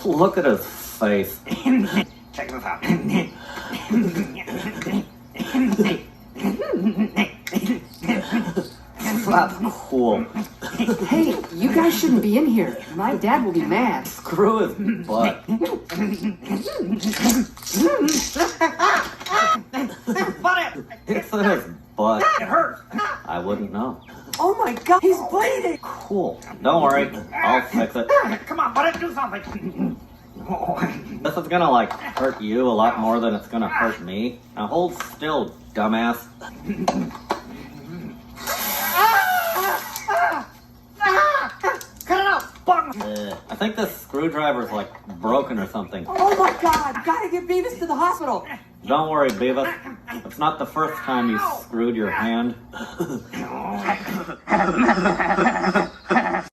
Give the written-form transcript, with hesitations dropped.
Look at his face. Check this out. That's cool. Hey, you guys shouldn't be in here. My dad will be mad. Screw his butt. Butthead! It's in his butt. It hurts! I wouldn't know. Oh my god, he's bleeding! Cool. Don't worry. I'll fix it. Come on, Butthead, do something! This is gonna, like, hurt you a lot more than it's gonna hurt me. Now hold still, dumbass. Cut it out! Bung! I think this screwdriver's, like, broken or something. Oh my god, gotta get Beavis to the hospital! Don't worry, Beavis. It's not the first time you screwed your hand.